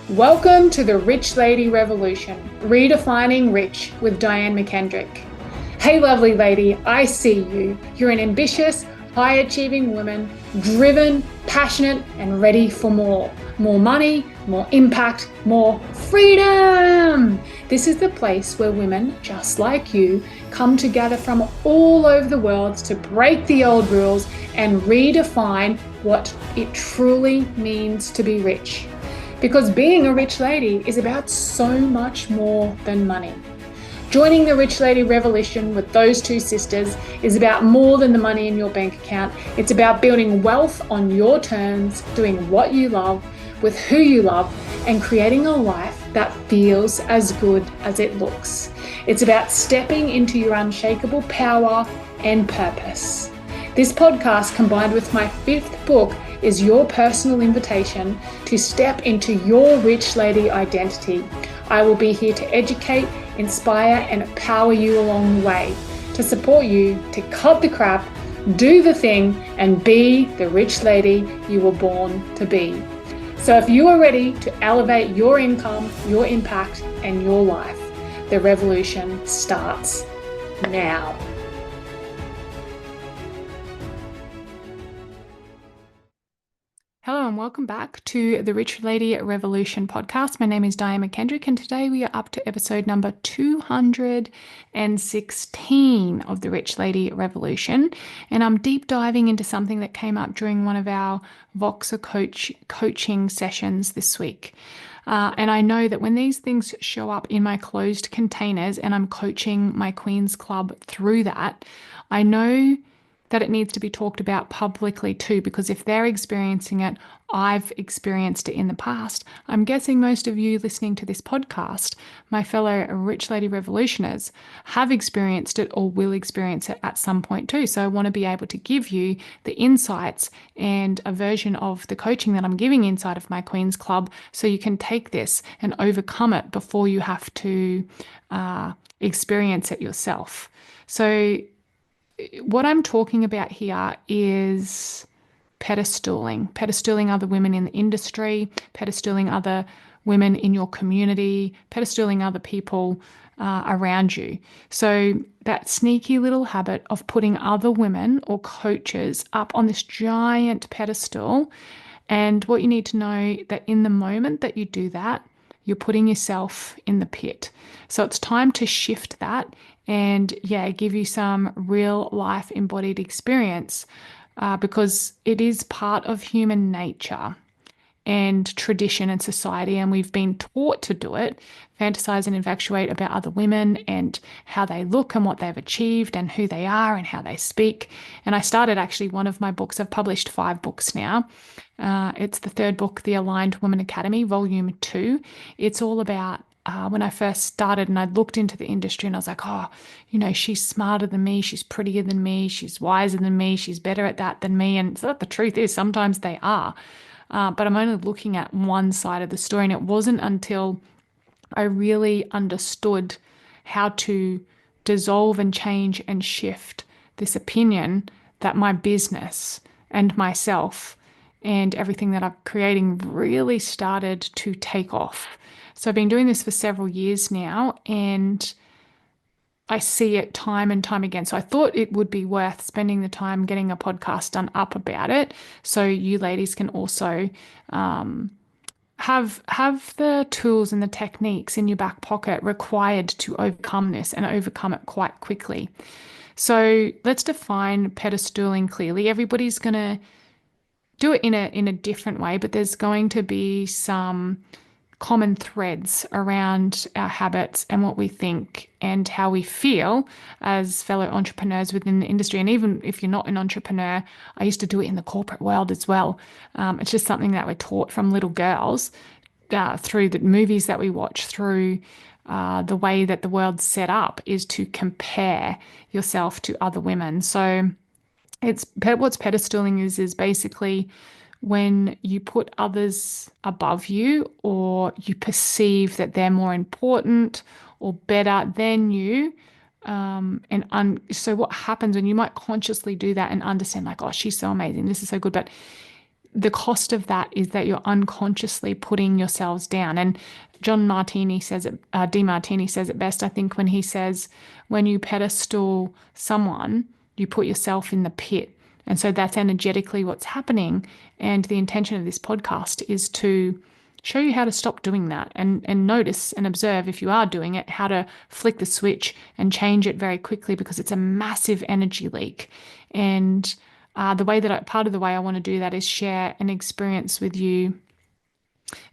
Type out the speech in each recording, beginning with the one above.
Welcome to the Rich Lady Revolution, redefining rich with Diane McKendrick. Hey, lovely lady, I see you. You're an ambitious, high-achieving woman, driven, passionate, and ready for more. More money, more impact, more freedom. This is the place where women just like you come together from all over the world to break the old rules and redefine what it truly means to be rich. Because being a rich lady is about so much more than money. Joining the Rich Lady Revolution with those two sisters is about more than the money in your bank account. It's about building wealth on your terms, doing what you love, with who you love, and creating a life that feels as good as it looks. It's about stepping into your unshakable power and purpose. This podcast, combined with my 5th book, is your personal invitation to step into your rich lady identity. I will be here to educate, inspire, and empower you along the way, to support you to cut the crap, do the thing, and be the rich lady you were born to be. So if you are ready to elevate your income, your impact, and your life, the revolution starts now. Hello and welcome back to the Rich Lady Revolution podcast. My name is Diane McKendrick and today we are up to episode number 216 of the Rich Lady Revolution, and I'm deep diving into something that came up during one of our Voxer coaching sessions this week. And I know that when these things show up in my closed containers and I'm coaching my Queen's Club through that, I know that it needs to be talked about publicly too, because if they're experiencing it, I've experienced it in the past. I'm guessing most of you listening to this podcast, my fellow Rich Lady Revolutioners, have experienced it or will experience it at some point too. So I want to be able to give you the insights and a version of the coaching that I'm giving inside of my Queen's Club so you can take this and overcome it before you have to experience it yourself. So what I'm talking about here is pedestalling other women in the industry, pedestalling other women in your community, pedestalling other people around you. So that sneaky little habit of putting other women or coaches up on this giant pedestal. And what you need to know that in the moment that you do that, you're putting yourself in the pit. So it's time to shift that and give you some real life embodied experience because it is part of human nature and tradition and society, and we've been taught to do it, fantasize and infatuate about other women and how they look and what they've achieved and who they are and how they speak. And I started actually one of my books. I've published 5 books now. It's the 3rd book, The Aligned Woman Academy, Volume 2. It's all about when I first started and I looked into the industry and I was like, she's smarter than me, she's prettier than me, she's wiser than me, she's better at that than me. And so the truth is sometimes they are. But I'm only looking at one side of the story. And it wasn't until I really understood how to dissolve and change and shift this opinion that my business and myself and everything that I'm creating really started to take off. So I've been doing this for several years now and I see it time and time again. So I thought it would be worth spending the time getting a podcast done up about it so you ladies can also have the tools and the techniques in your back pocket required to overcome this and overcome it quite quickly. So let's define pedestalling clearly. Everybody's going to do it in a different way, but there's going to be some common threads around our habits and what we think and how we feel as fellow entrepreneurs within the industry. And even if you're not an entrepreneur, I used to do it in the corporate world as well. It's just something that we're taught from little girls through the movies that we watch, through the way that the world's set up is to compare yourself to other women. So what's pedestaling is basically when you put others above you or you perceive that they're more important or better than you. So what happens when you might consciously do that and understand like, oh, she's so amazing, this is so good. But the cost of that is that you're unconsciously putting yourselves down. And John Martini says it, DeMartini says it best, I think, when he says, when you pedestal someone, you put yourself in the pit. And so that's energetically what's happening. And the intention of this podcast is to show you how to stop doing that and notice and observe if you are doing it, how to flick the switch and change it very quickly because it's a massive energy leak. And part of the way I want to do that is share an experience with you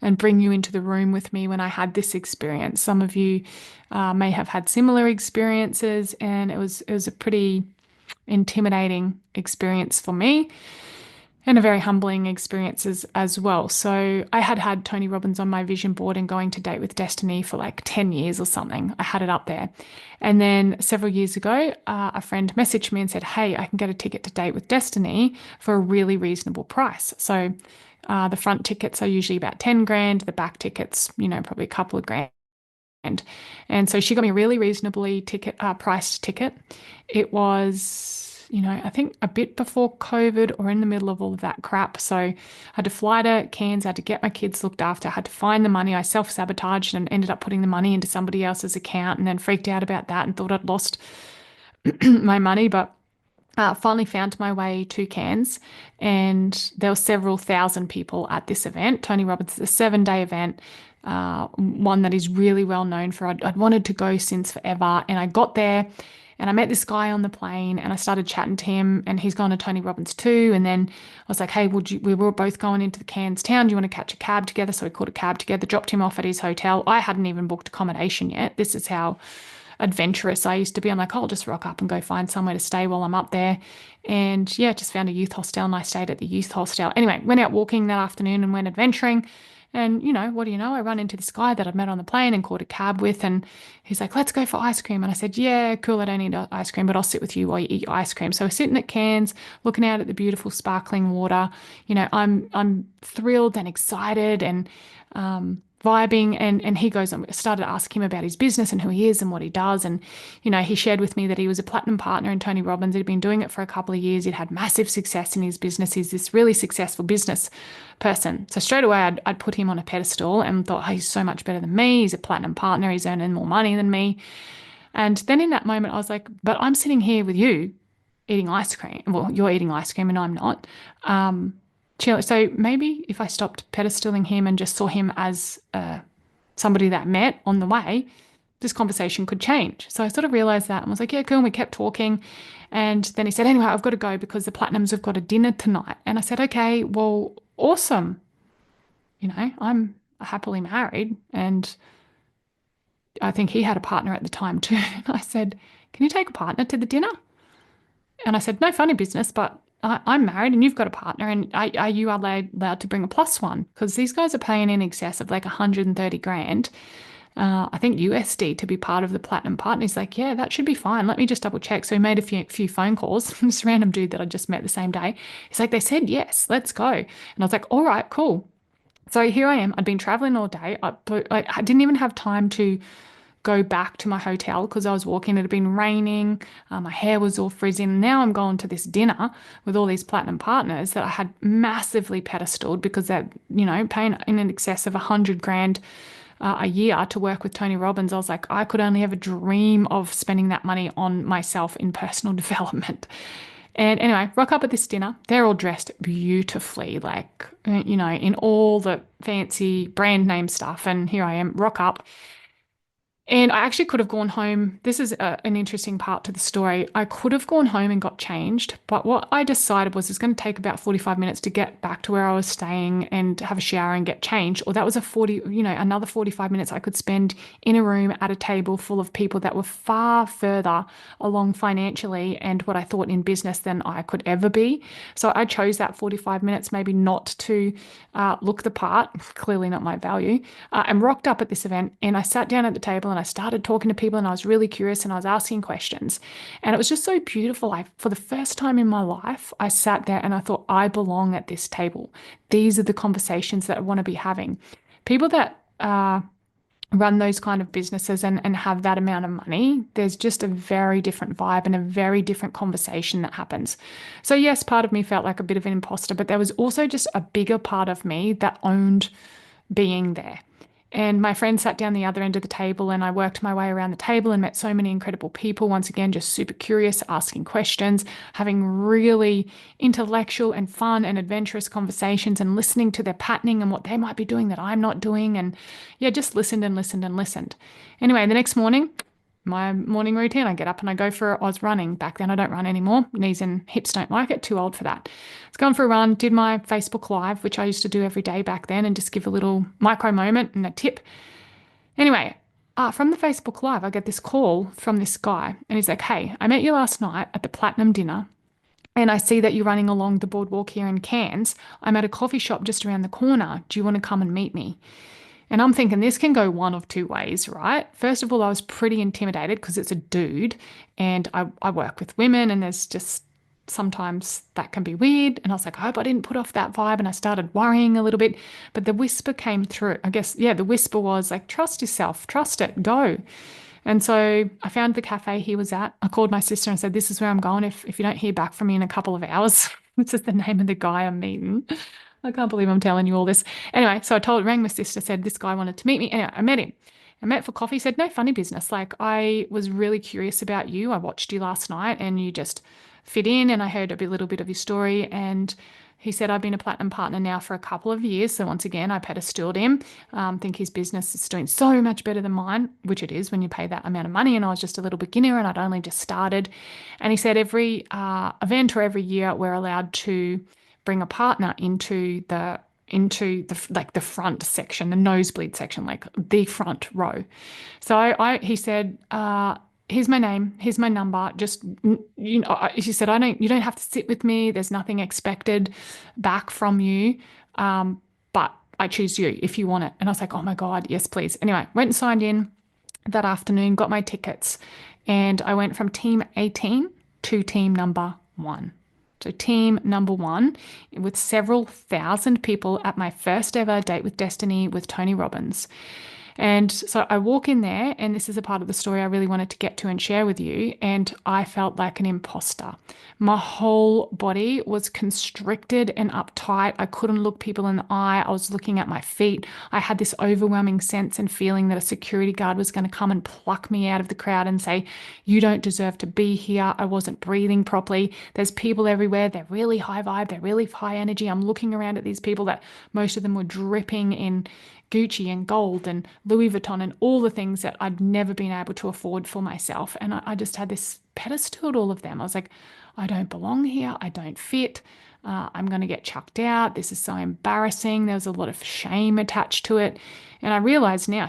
and bring you into the room with me when I had this experience. Some of you may have had similar experiences, and it was a pretty intimidating experience for me and a very humbling experience as well. So I had had Tony Robbins on my vision board and going to Date with Destiny for like 10 years or something. I had it up there. And then several years ago, a friend messaged me and said, hey, I can get a ticket to Date with Destiny for a really reasonable price. So the front tickets are usually about 10 grand, the back tickets, probably a couple of grand. And so she got me a really reasonably priced ticket. It was, I think a bit before COVID or in the middle of all of that crap. So I had to fly to Cairns, I had to get my kids looked after, I had to find the money. I self-sabotaged and ended up putting the money into somebody else's account and then freaked out about that and thought I'd lost my money. But finally found my way to Cairns, and there were several thousand people at this event. Tony Robbins is a 7-day event, one that is really well known for. I'd wanted to go since forever, and I got there and I met this guy on the plane and I started chatting to him, and he's gone to Tony Robbins too. And then I was like, hey, we were both going into the Cairns town. Do you want to catch a cab together? So we called a cab together, dropped him off at his hotel. I hadn't even booked accommodation yet. This is how adventurous I used to be. I'm like, oh, I'll just rock up and go find somewhere to stay while I'm up there. And yeah, just found a youth hostel and I stayed at the youth hostel. Anyway, went out walking that afternoon and went adventuring. And, what do you know? I run into this guy that I'd met on the plane and caught a cab with. And he's like, let's go for ice cream. And I said, yeah, cool. I don't need ice cream, but I'll sit with you while you eat your ice cream. So we're sitting at Cairns, looking out at the beautiful sparkling water. I'm thrilled and excited and vibing, and he goes and started asking him about his business and who he is and what he does. And he shared with me that he was a platinum partner in Tony Robbins. He'd been doing it for a couple of years. He'd had massive success in his business. He's this really successful business person. So straight away I'd put him on a pedestal and thought, oh, he's so much better than me. He's a platinum partner. He's earning more money than me. And then in that moment I was like, but I'm sitting here with you eating ice cream. Well, you're eating ice cream and I'm not. So maybe if I stopped pedestaling him and just saw him as somebody that met on the way, this conversation could change. So I sort of realized that and was like, yeah, cool. And we kept talking. And then he said, anyway, I've got to go because the Platinums have got a dinner tonight. And I said, okay, well, awesome. I'm happily married. And I think he had a partner at the time too. And I said, can you take a partner to the dinner? And I said, no, funny business, but I'm married and you've got a partner, and are you allowed to bring a plus one? Because these guys are paying in excess of like 130 grand, I think USD, to be part of the platinum partner. He's like, yeah, that should be fine. Let me just double check. So he made a few phone calls. This random dude that I just met the same day. He's like, they said yes, let's go. And I was like, all right, cool. So here I am. I'd been traveling all day. I didn't even have time to go back to my hotel because I was walking. It had been raining. My hair was all frizzing. Now I'm going to this dinner with all these platinum partners that I had massively pedestaled because they're, paying in excess of 100 grand a year to work with Tony Robbins. I was like, I could only ever dream of spending that money on myself in personal development. And anyway, rock up at this dinner. They're all dressed beautifully, like, in all the fancy brand name stuff. And here I am, rock up. And I actually could have gone home. This is an interesting part to the story. I could have gone home and got changed, but what I decided was it's going to take about 45 minutes to get back to where I was staying and have a shower and get changed. Or that was another 45 minutes I could spend in a room at a table full of people that were far further along financially and what I thought in business than I could ever be. So I chose that 45 minutes maybe not to look the part, clearly not my value, and rocked up at this event. And I sat down at the table and I started talking to people, and I was really curious and I was asking questions. And it was just so beautiful. For the first time in my life, I sat there and I thought, I belong at this table. These are the conversations that I want to be having. People that run those kind of businesses and have that amount of money, there's just a very different vibe and a very different conversation that happens. So, yes, part of me felt like a bit of an imposter, but there was also just a bigger part of me that owned being there. And my friend sat down the other end of the table, and I worked my way around the table and met so many incredible people. Once again, just super curious, asking questions, having really intellectual and fun and adventurous conversations, and listening to their patterning and what they might be doing that I'm not doing. And yeah, just listened and listened and listened. Anyway, the next morning, my morning routine, I get up and I go for, I was running. Back then, I don't run anymore. Knees and hips don't like it, too old for that. I was going for a run, did my Facebook Live, which I used to do every day back then, and just give a little micro moment and a tip. Anyway, from the Facebook Live, I get this call from this guy, and he's like, "Hey, I met you last night at the Platinum Dinner, and I see that you're running along the boardwalk here in Cairns. I'm at a coffee shop just around the corner. Do you want to come and meet me?" And I'm thinking this can go one of two ways, right? First of all, I was pretty intimidated because it's a dude and I work with women, and there's just sometimes that can be weird. And I was like, I hope I didn't put off that vibe. And I started worrying a little bit. But the whisper came through. I guess, yeah, the whisper was like, trust yourself, trust it, go. And so I found the cafe he was at. I called my sister and said, "This is where I'm going. If you don't hear back from me in a couple of hours," this is the name of the guy I'm meeting. I can't believe I'm telling you all this. Anyway, so rang my sister, said this guy wanted to meet me. Anyway, I met him. I met for coffee, said, "No funny business. Like, I was really curious about you. I watched you last night and you just fit in, and I heard a little bit of your story." And he said, "I've been a platinum partner now for a couple of years." So once again, I pedestaled him. Think his business is doing so much better than mine, which it is when you pay that amount of money. And I was just a little beginner and I'd only just started. And he said every event or every year we're allowed to bring a partner into the like the front section, the nosebleed section, like the front row. So he said, "Here's my name, here's my number. Just she said, you don't have to sit with me. There's nothing expected back from you, but I choose you if you want it." And I was like, "Oh my God, yes, please." Anyway, went and signed in that afternoon, got my tickets, and I went from team 18 to team number 1. So, team number 1 with several thousand people at my first ever Date with Destiny with Tony Robbins. And so I walk in there, and this is a part of the story I really wanted to get to and share with you. And I felt like an imposter. My whole body was constricted and uptight. I couldn't look people in the eye. I was looking at my feet. I had this overwhelming sense and feeling that a security guard was going to come and pluck me out of the crowd and say, "You don't deserve to be here." I wasn't breathing properly. There's people everywhere. They're really high vibe. They're really high energy. I'm looking around at these people that most of them were dripping in Gucci and gold and Louis Vuitton and all the things that I'd never been able to afford for myself. And I just had this pedestal to all of them. I was like, I don't belong here. I don't fit. I'm going to get chucked out. This is so embarrassing. There was a lot of shame attached to it. And I realized now,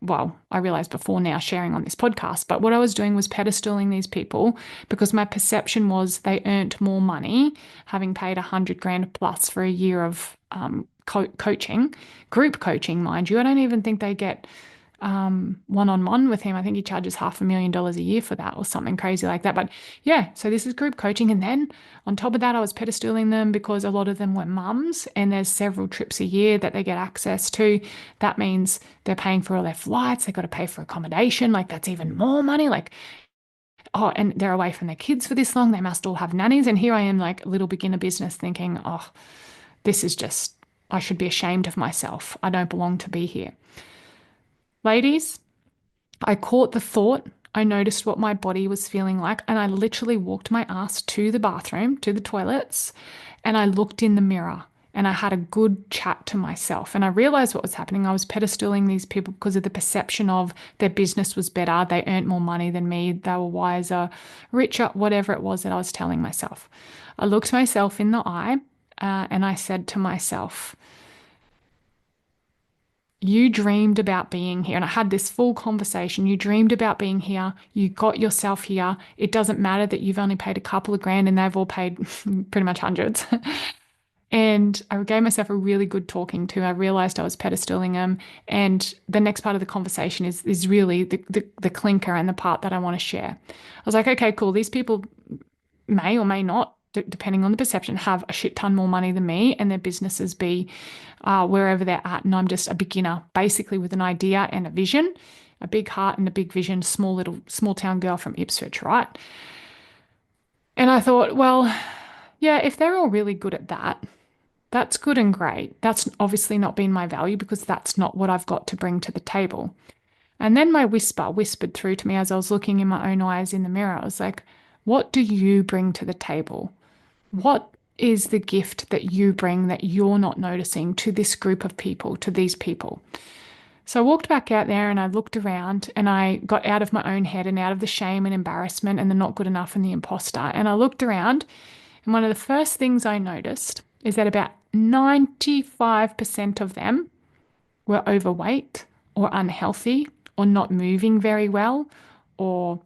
well, I realized before now sharing on this podcast, but what I was doing was pedestaling these people because my perception was they earned more money having paid 100 grand plus for a year of coaching, group coaching, mind you. I don't even think they get one-on-one with him. I think he charges $500,000 a year for that or something crazy like that. But yeah, so this is group coaching. And then on top of that, I was pedestaling them because a lot of them were mums, and there's several trips a year that they get access to. That means they're paying for all their flights. They've got to pay for accommodation. Like, that's even more money. Like, oh, and they're away from their kids for this long. They must all have nannies. And here I am, like, little beginner business thinking, oh, this is just, I should be ashamed of myself. I don't belong to be here. Ladies, I caught the thought. I noticed what my body was feeling like, and I literally walked my ass to the bathroom, to the toilets, and I looked in the mirror and I had a good chat to myself. And I realized what was happening. I was pedestaling these people because of the perception of their business was better. They earned more money than me. They were wiser, richer, whatever it was that I was telling myself. I looked myself in the eye and I said to myself, "You dreamed about being here." And I had this full conversation. You dreamed about being here. You got yourself here. It doesn't matter that you've only paid a couple of grand and they've all paid pretty much hundreds. And I gave myself a really good talking to. I realized I was pedestaling them. And the next part of the conversation is really the clinker and the part that I want to share. I was like, okay, cool. These people may or may not depending on the perception, have a shit ton more money than me and their businesses be wherever they're at. And I'm just a beginner, basically with an idea and a vision, a big heart and a big vision, small town girl from Ipswich, right? And I thought, well, yeah, if they're all really good at that, that's good and great. That's obviously not been my value because that's not what I've got to bring to the table. And then my whisper whispered through to me as I was looking in my own eyes in the mirror. I was like, what do you bring to the table? What is the gift that you bring that you're not noticing to this group of people, to these people? So I walked back out there and I looked around and I got out of my own head and out of the shame and embarrassment and the not good enough and the imposter. And I looked around, and one of the first things I noticed is that about 95% of them were overweight or unhealthy or not moving very well or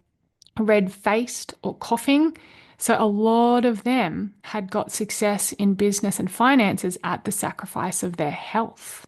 red-faced or coughing. So a lot of them had got success in business and finances at the sacrifice of their health.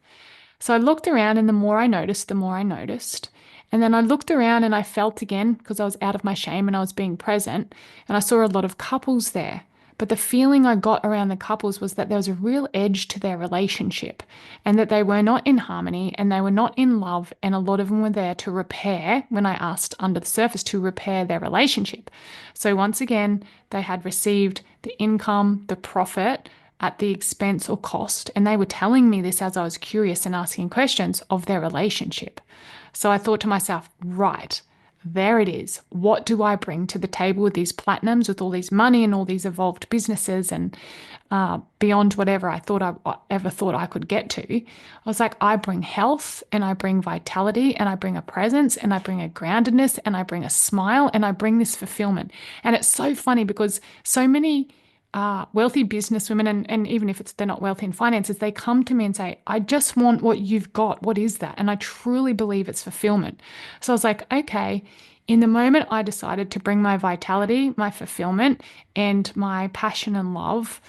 So I looked around, and the more I noticed, the more I noticed. And then I looked around and I felt again because I was out of my shame and I was being present. And I saw a lot of couples there. But the feeling I got around the couples was that there was a real edge to their relationship and that they were not in harmony and they were not in love. And a lot of them were there to repair, when I asked under the surface, to repair their relationship. So once again, they had received the income, the profit at the expense or cost. And they were telling me this as I was curious and asking questions of their relationship. So I thought to myself, right, there it is. What do I bring to the table with these platinums, with all these money and all these evolved businesses and beyond whatever I ever thought I could get to? I was like, I bring health and I bring vitality and I bring a presence and I bring a groundedness and I bring a smile and I bring this fulfillment. And it's so funny because so many wealthy businesswomen, and even if they're not wealthy in finances, they come to me and say, I just want what you've got. What is that? And I truly believe it's fulfillment. So I was like, okay, in the moment I decided to bring my vitality, my fulfillment, and my passion and love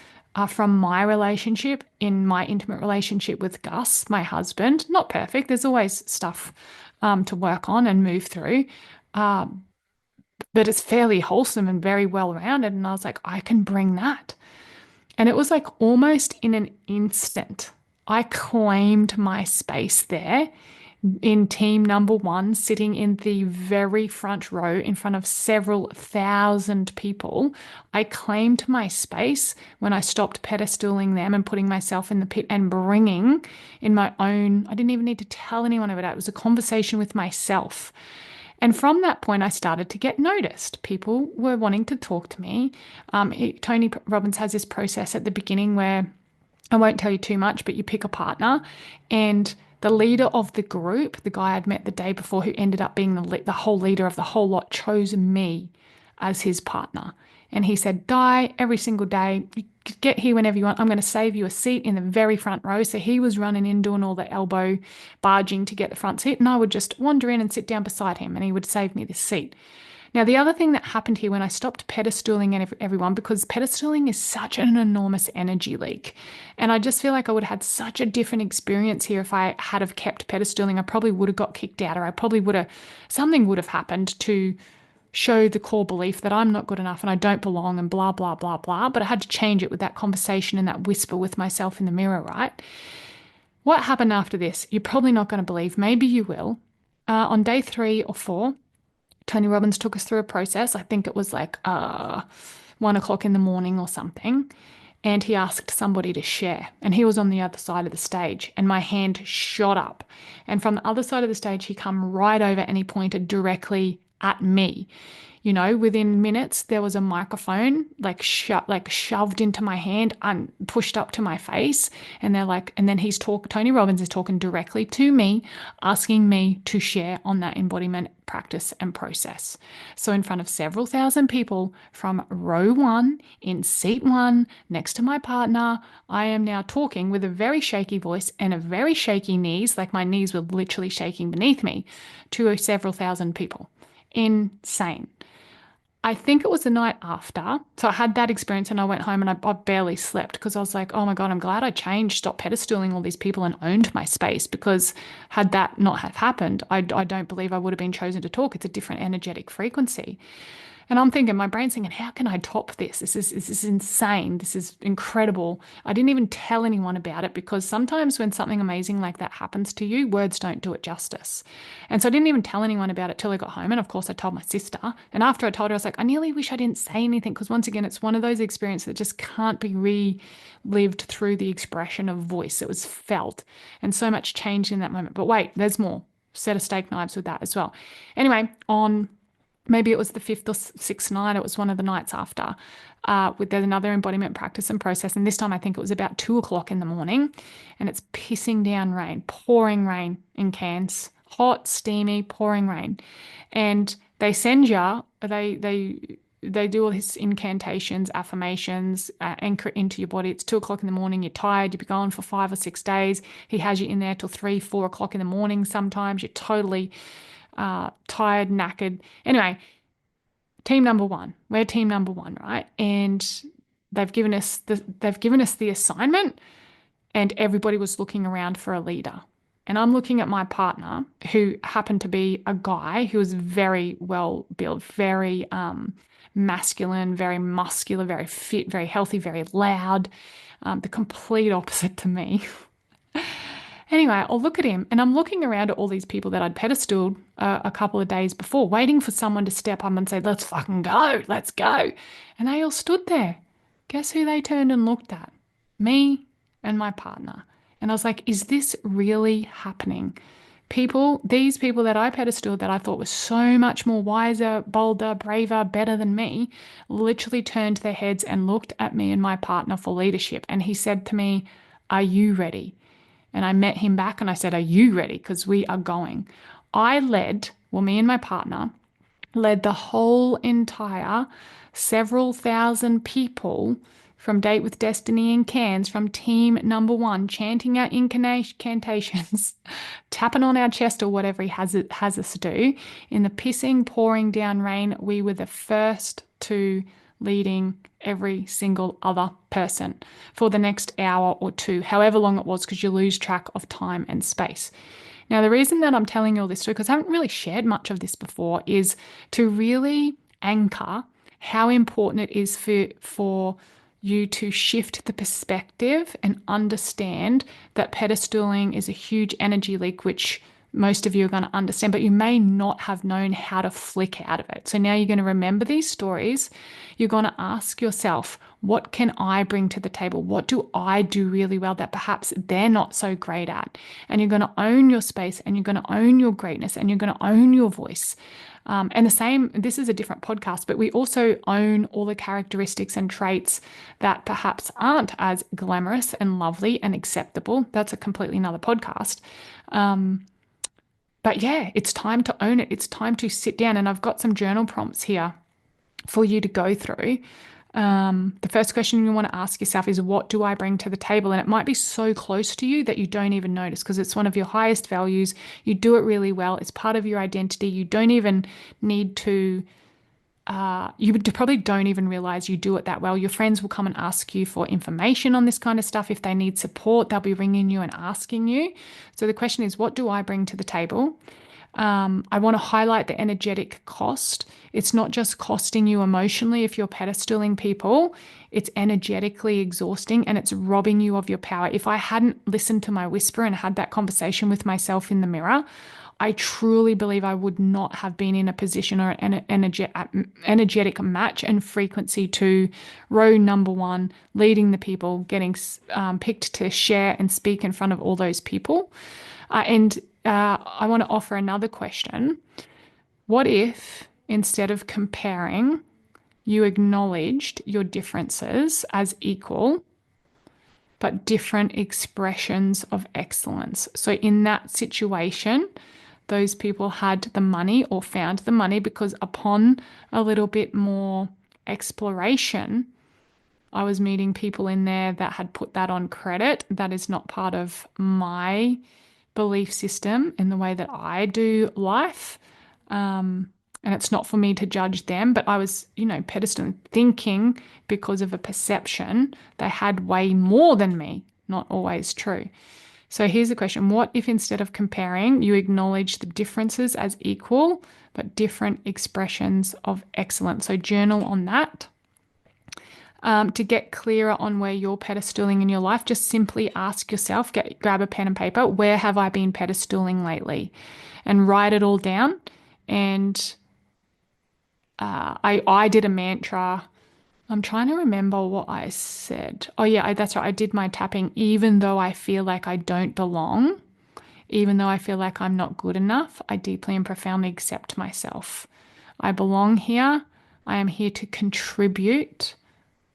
from my relationship, in my intimate relationship with Gus, my husband. Not perfect. There's always stuff to work on and move through. But it's fairly wholesome and very well rounded. And I was like, I can bring that. And it was like almost in an instant, I claimed my space there in team number one, sitting in the very front row in front of several thousand people. I claimed my space when I stopped pedestaling them and putting myself in the pit and bringing in my own, I didn't even need to tell anyone about it. It was a conversation with myself. And from that point, I started to get noticed. People were wanting to talk to me. Tony Robbins has this process at the beginning where, I won't tell you too much, but you pick a partner, and the leader of the group, the guy I'd met the day before who ended up being the whole leader of the whole lot, chose me as his partner. And he said, Di, every single day, you get here whenever you want. I'm going to save you a seat in the very front row. So he was running in, doing all the elbow barging to get the front seat. And I would just wander in and sit down beside him, and he would save me this seat. Now, the other thing that happened here when I stopped pedestaling everyone, because pedestaling is such an enormous energy leak. And I just feel like I would have had such a different experience here if I had have kept pedestaling. I probably would have got kicked out, or something would have happened to show the core belief that I'm not good enough and I don't belong and blah, blah, blah, blah. But I had to change it with that conversation and that whisper with myself in the mirror, right? What happened after this? You're probably not going to believe. Maybe you will. On day 3 or 4, Tony Robbins took us through a process. I think it was like 1 o'clock in the morning or something. And he asked somebody to share. And he was on the other side of the stage. And my hand shot up. And from the other side of the stage, he come right over and he pointed directly at me. You know, within minutes, there was a microphone shoved into my hand and pushed up to my face. And then Tony Robbins is talking directly to me, asking me to share on that embodiment practice and process. So in front of several thousand people from row 1 in seat 1 next to my partner, I am now talking with a very shaky voice and a very shaky knees, like my knees were literally shaking beneath me, to several thousand people. Insane. I think it was the night after. So I had that experience and I went home and I barely slept because I was like, oh my God, I'm glad I changed, stopped pedestaling all these people and owned my space, because had that not have happened, I don't believe I would have been chosen to talk. It's a different energetic frequency. And I'm thinking, my brain's thinking, how can I top this? This is insane. This is incredible. I didn't even tell anyone about it because sometimes when something amazing like that happens to you, words don't do it justice. And so I didn't even tell anyone about it till I got home. And of course, I told my sister. And after I told her, I was like, I nearly wish I didn't say anything because once again, it's one of those experiences that just can't be relived through the expression of voice. It was felt, and so much changed in that moment. But wait, there's more. Set of steak knives with that as well. Anyway, on maybe it was the fifth or sixth night, it was one of the nights after, there's another embodiment practice and process. And this time I think it was about 2 o'clock in the morning, and it's pissing down rain, pouring rain in Cairns, hot, steamy, pouring rain. And they send you, they do all these incantations, affirmations, anchor it into your body. It's 2 o'clock in the morning. You're tired. You've been gone for 5 or 6 days. He has you in there till 3, 4 o'clock in the morning. Sometimes you're totally tired, knackered. Anyway, team number one. We're team number one, right? And they've given us the assignment, and everybody was looking around for a leader. And I'm looking at my partner, who happened to be a guy who was very well built, very masculine, very muscular, very fit, very healthy, very loud, the complete opposite to me. Anyway, I'll look at him, and I'm looking around at all these people that I'd pedestaled a couple of days before, waiting for someone to step up and say, let's fucking go, let's go. And they all stood there. Guess who they turned and looked at? Me and my partner. And I was like, is this really happening? These people that I pedestaled that I thought were so much more wiser, bolder, braver, better than me, literally turned their heads and looked at me and my partner for leadership. And he said to me, are you ready? And I met him back and I said, are you ready? Because we are going. Me and my partner led the whole entire several thousand people from Date with Destiny in Cairns, from team number one, chanting our incantations, tapping on our chest or whatever he has us do. In the pissing, pouring down rain, we were the first two leading every single other person for the next hour or two, however long it was, because you lose track of time and space. Now, the reason that I'm telling you all this too, because I haven't really shared much of this before, is to really anchor how important it is for you to shift the perspective and understand that pedestaling is a huge energy leak, which most of you are going to understand, but you may not have known how to flick out of it. So now you're going to remember these stories. You're going to ask yourself, what can I bring to the table? What do I do really well that perhaps they're not so great at? And you're going to own your space, and you're going to own your greatness, and you're going to own your voice. And the same, this is a different podcast, but we also own all the characteristics and traits that perhaps aren't as glamorous and lovely and acceptable. That's a completely another podcast. But yeah, it's time to own it. It's time to sit down. And I've got some journal prompts here for you to go through. The first question you want to ask yourself is, what do I bring to the table? And it might be so close to you that you don't even notice, because it's one of your highest values. You do it really well. It's part of your identity. You don't even need to, probably don't even realize you do it that well. Your friends will come and ask you for information on this kind of stuff. If they need support, they'll be ringing you and asking you. So the question is, what do I bring to the table? I want to highlight the energetic cost. It's not just costing you emotionally if you're pedestaling people, it's energetically exhausting, and it's robbing you of your power. If I hadn't listened to my whisper and had that conversation with myself in the mirror, I truly believe I would not have been in a position or an energetic match and frequency to row number one, leading the people, getting picked to share and speak in front of all those people. I want to offer another question. What if, instead of comparing, you acknowledged your differences as equal, but different expressions of excellence? So in that situation, those people had the money or found the money because upon a little bit more exploration, I was meeting people in there that had put that on credit. That is not part of my belief system in the way that I do life. And it's not for me to judge them, but I was, pedestal thinking because of a perception they had way more than me. Not always true. So here's the question. What if instead of comparing, you acknowledge the differences as equal, but different expressions of excellence? So journal on that. To get clearer on where you're pedestaling in your life, just simply ask yourself, grab a pen and paper, where have I been pedestaling lately? And write it all down. And I did a mantra. I'm trying to remember what I said. Oh, yeah, that's right. I did my tapping, even though I feel like I don't belong, even though I feel like I'm not good enough, I deeply and profoundly accept myself. I belong here. I am here to contribute,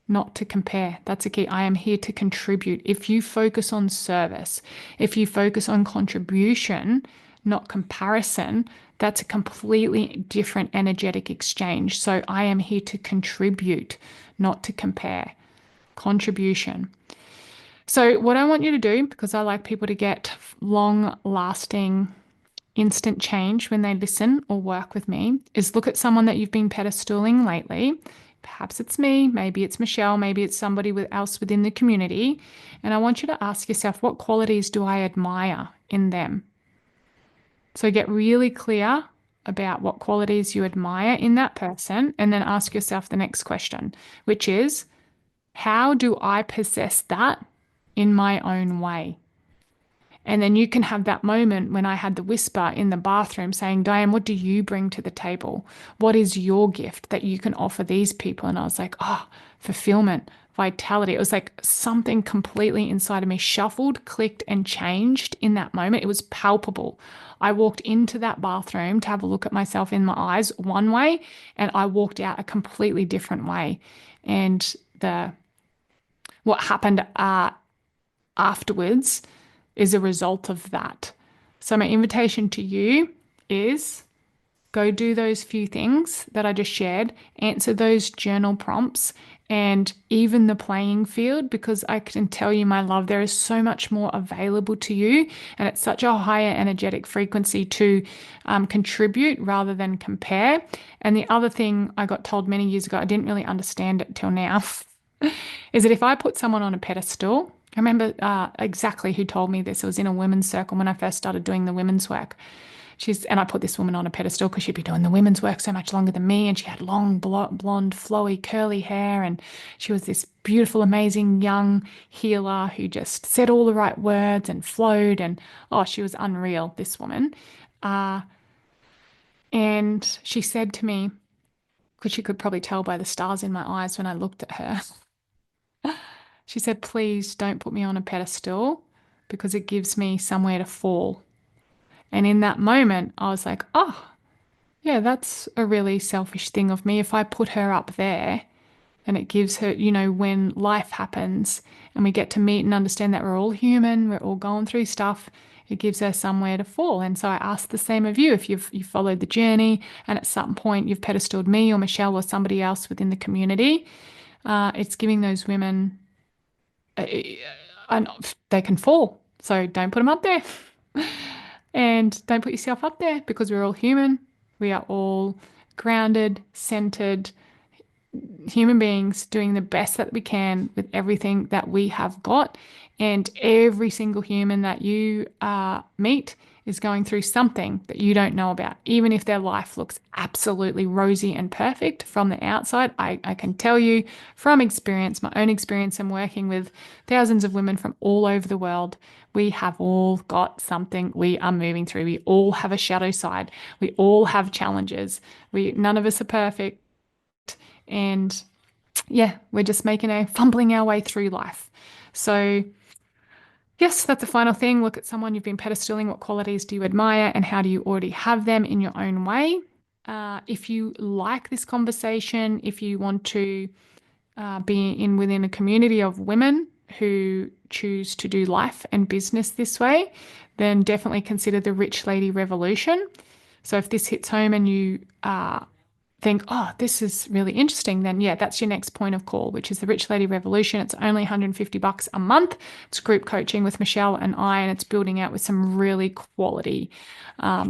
not to compare. That's a key. I am here to contribute. If you focus on service, if you focus on contribution, not comparison, that's a completely different energetic exchange. So I am here to contribute, not to compare. Contribution. So, what I want you to do, because I like people to get long lasting, instant change when they listen or work with me, is look at someone that you've been pedestaling lately. Perhaps it's me, maybe it's Michelle, maybe it's somebody else within the community. And I want you to ask yourself, what qualities do I admire in them? So get really clear about what qualities you admire in that person, and then ask yourself the next question, which is, how do I possess that in my own way? And then you can have that moment when I had the whisper in the bathroom saying, Diane, what do you bring to the table? What is your gift that you can offer these people? And I was like, oh, fulfillment, vitality. It was like something completely inside of me shuffled, clicked, and changed in that moment. It was palpable. I walked into that bathroom to have a look at myself in my eyes one way, and I walked out a completely different way. And what happened afterwards is a result of that. So, my invitation to you is go do those few things that I just shared, answer those journal prompts, and even the playing field, because I can tell you, my love, there is so much more available to you, and it's such a higher energetic frequency to contribute rather than compare. And the other thing I got told many years ago, I didn't really understand it till now, is that if I put someone on a pedestal, I remember exactly who told me this. It was in a women's circle when I first started doing the women's work. And I put this woman on a pedestal because she'd been doing the women's work so much longer than me, and she had long, blonde, flowy, curly hair, and she was this beautiful, amazing young healer who just said all the right words and flowed, and oh, she was unreal, this woman. And she said to me, because she could probably tell by the stars in my eyes when I looked at her, she said, please don't put me on a pedestal because it gives me somewhere to fall. And in that moment, I was like, oh, yeah, that's a really selfish thing of me. If I put her up there, and it gives her, when life happens and we get to meet and understand that we're all human, we're all going through stuff, it gives her somewhere to fall. And so I ask the same of you. If you've followed the journey and at some point you've pedestaled me or Michelle or somebody else within the community, it's giving those women, they can fall. So don't put them up there. And don't put yourself up there, because we're all human. We are all grounded, centered human beings doing the best that we can with everything that we have got. And every single human that you meet is going through something that you don't know about. Even if their life looks absolutely rosy and perfect from the outside, I can tell you from experience, my own experience, and working with thousands of women from all over the world, we have all got something we are moving through. We all have a shadow side. We all have challenges. None of us are perfect. And yeah, we're just fumbling our way through life. So yes, that's the final thing. Look at someone you've been pedestaling. What qualities do you admire, and how do you already have them in your own way? If you like this conversation, if you want to be within a community of women who choose to do life and business this way, then definitely consider the Rich Lady Revolution. So if this hits home and you think, oh, this is really interesting, then yeah, that's your next point of call, which is the Rich Lady Revolution. It's only $150 a month. It's group coaching with Michelle and I, and it's building out with some really quality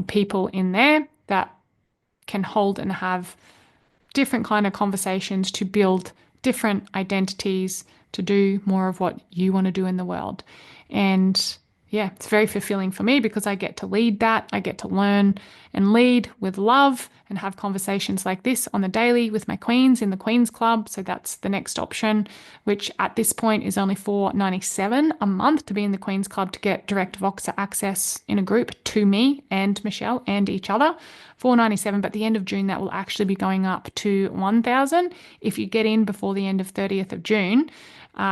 people in there that can hold and have different kind of conversations to build different identities, to do more of what you want to do in the world. And yeah, it's very fulfilling for me because I get to lead that. I get to learn and lead with love and have conversations like this on the daily with my queens in the Queens Club. So that's the next option, which at this point is only $4.97 a month to be in the Queens Club to get direct Voxer access in a group to me and Michelle and each other. $4.97, but at the end of June that will actually be going up to $1,000. If you get in before the end of 30th of June,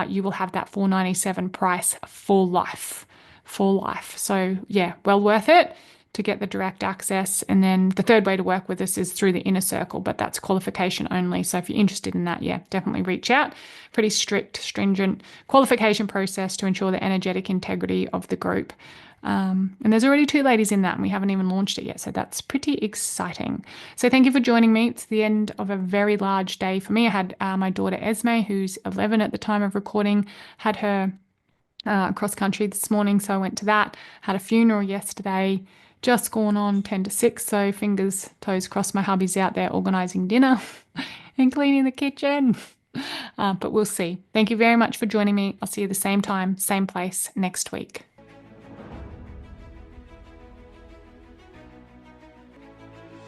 you will have that $4.97 price for life. For life. So yeah, well worth it to get the direct access. And then the third way to work with us is through the inner circle, but that's qualification only. So if you're interested in that, yeah, definitely reach out. Pretty strict, stringent qualification process to ensure the energetic integrity of the group. And there's already 2 ladies in that and we haven't even launched it yet. So that's pretty exciting. So thank you for joining me. It's the end of a very large day for me. I had my daughter Esme, who's 11 at the time of recording, had her cross country this morning, so I went to that. Had a funeral yesterday, just gone on 10 to 6, so fingers, toes crossed. My hubby's out there organising dinner and cleaning the kitchen. But we'll see. Thank you very much for joining me. I'll see you the same time, same place next week.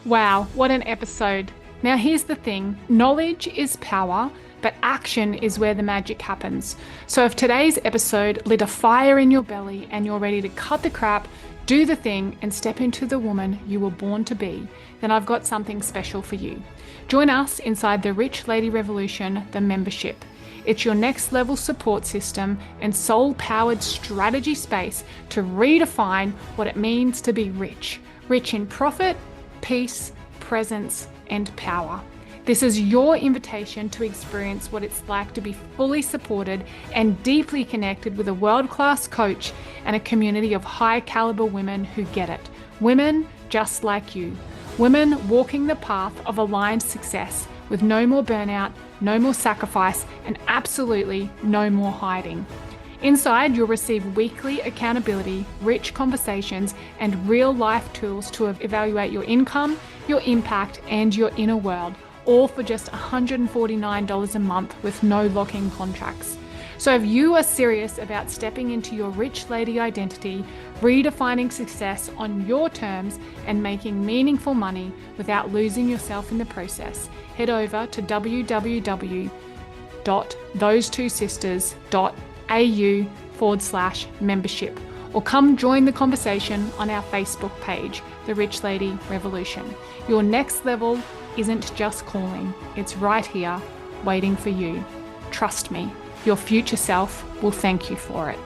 Wow, what an episode. Now here's the thing, knowledge is power, but action is where the magic happens. So if today's episode lit a fire in your belly and you're ready to cut the crap, do the thing, and step into the woman you were born to be, then I've got something special for you. Join us inside the Rich Lady Revolution, the membership. It's your next level support system and soul-powered strategy space to redefine what it means to be rich. Rich in profit, peace, presence, and power. This is your invitation to experience what it's like to be fully supported and deeply connected with a world-class coach and a community of high-caliber women who get it. Women just like you. Women walking the path of aligned success with no more burnout, no more sacrifice, and absolutely no more hiding. Inside, you'll receive weekly accountability, rich conversations, and real-life tools to evaluate your income, your impact, and your inner world, all for just $149 a month with no lock-in contracts. So if you are serious about stepping into your rich lady identity, redefining success on your terms, and making meaningful money without losing yourself in the process, head over to www.thosetwosisters.au/membership, or come join the conversation on our Facebook page, The Rich Lady Revolution. Your next level isn't just calling, it's right here waiting for you. Trust me, your future self will thank you for it.